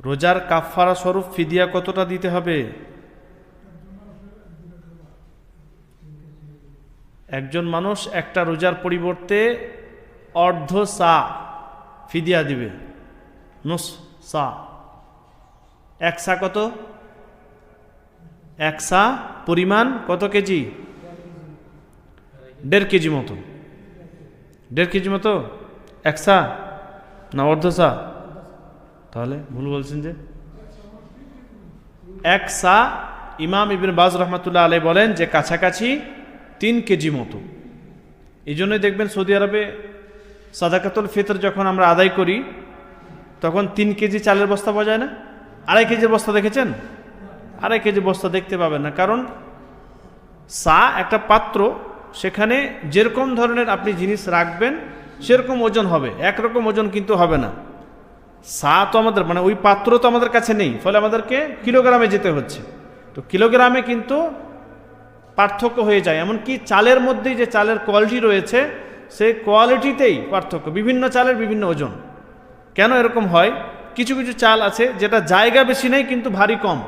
রোজার কাফফারা স্বরূপ ফিদিয়া কতটা দিতে হবে? একজন মানুষ একটা রোজার পরিবর্তে অর্ধ সা ফিদিয়া দিবে। নুস সা, এক সা কত? এক সা পরিমাণ কত কেজি? 1.5 কেজি মতো। 1.5 কেজি মতো এক সা না অর্ধ সা? তাহলে ভুল বলছেন যে এক সা। ইমাম ইবনে বাজ রহমাতুল্লাহ আলাইহি বলেন যে কাছাকাছি 3 কেজি মতো। এই জন্যই দেখবেন সৌদি আরবে সাদাকাতুল ফিতর যখন আমরা আদায় করি তখন 3 কেজি চালের বস্তা পাওয়া যায় না, 2.5 কেজির বস্তা দেখেছেন? 2.5 কেজি বস্তা দেখতে পাবেন না, কারণ সা একটা পাত্র, সেখানে যেরকম ধরনের আপনি জিনিস রাখবেন সেরকম ওজন হবে, একরকম ওজন কিন্তু হবে না। সা তো আমাদের মানে ওই পাত্র তো আমাদের কাছে নেই, ফলে আমাদেরকে কিলোগ্রামে যেতে হচ্ছে। তো কিলোগ্রামে কিন্তু পার্থক্য হয়ে যায়। এমনকি চালের মধ্যেই যে চালের কোয়ালিটি রয়েছে সেই কোয়ালিটিতেই পার্থক্য, বিভিন্ন চালের বিভিন্ন ওজন। কেন এরকম হয়? কিছু কিছু চাল আছে যেটা জায়গা বেশি নেই কিন্তু ভারী কম,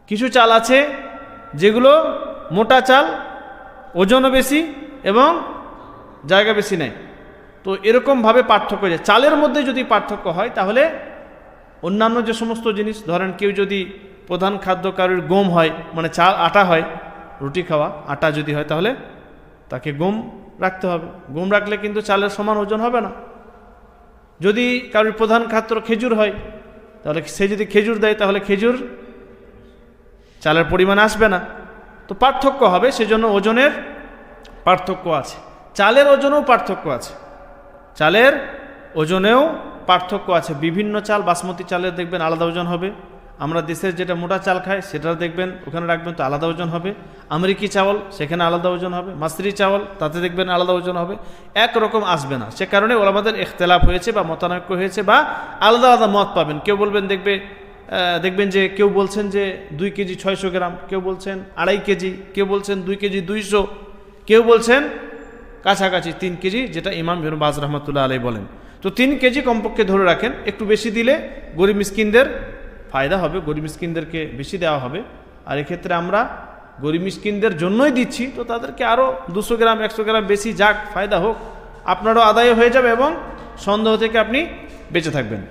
কিছু চাল আছে যেগুলো মোটা চাল, ওজনও বেশি এবং জায়গা বেশি নেই। তো এরকমভাবে পার্থক্য যায়। চালের মধ্যে যদি পার্থক্য হয় তাহলে অন্যান্য যে সমস্ত জিনিস, ধরেন কেউ যদি প্রধান খাদ্য কারোর গম হয়, মানে চাল আটা হয়, রুটি খাওয়া আটা যদি হয় তাহলে তাকে গম রাখতে হবে। গম রাখলে কিন্তু চালের সমান ওজন হবে না। যদি কারোর প্রধান খাদ্য খেজুর হয় তাহলে সে যদি খেজুর দেয় তাহলে খেজুর চালের পরিমাণ আসবে না। তো পার্থক্য হবে, সেজন্য ওজনের পার্থক্য আছে। চালের ওজনেও পার্থক্য আছে, চালের ওজনেও পার্থক্য আছে। বিভিন্ন চাল, বাসমতি চালের দেখবেন আলাদা ওজন হবে। আমরা দেশের যেটা মোটা চাল খাই সেটা দেখবেন ওখানে রাখবেন তো আলাদা ওজন হবে। আমেরিকি চাওয়াল সেখানে আলাদা ওজন হবে। মাসরি চাওয়াল তাতে দেখবেন আলাদা ওজন হবে, একরকম আসবে না। সে কারণে ওলামাদের ইখতিলাফ হয়েছে বা মতানৈক্য হয়েছে বা আলাদা আলাদা মত পাবেন। কেউ বলবেন দেখবেন যে কেউ বলছেন যে 2 কেজি 600 গ্রাম, কেউ বলছেন 2.5 কেজি, কেউ বলছেন 2 কেজি 200, কেউ বলছেন কাছাকাছি 3 কেজি, যেটা ইমাম ইবনে বাজ রহমাতুল্লাহ আলাইহি বলেন। তো 3 কেজি কমপক্ষে ধরে রাখেন। একটু বেশি দিলে গরিব মিসকিনদের ফায়দা হবে, গরিব মিসকিনদেরকে বেশি দেওয়া হবে। আর এক্ষেত্রে আমরা গরিব মিসকিনদের জন্যই দিচ্ছি, তো তাদেরকে আরও 200 গ্রাম 100 গ্রাম বেশি যাক, ফায়দা হোক, আপনারও আদায় হয়ে যাবে এবং সন্দেহ থেকে আপনি বেঁচে থাকবেন।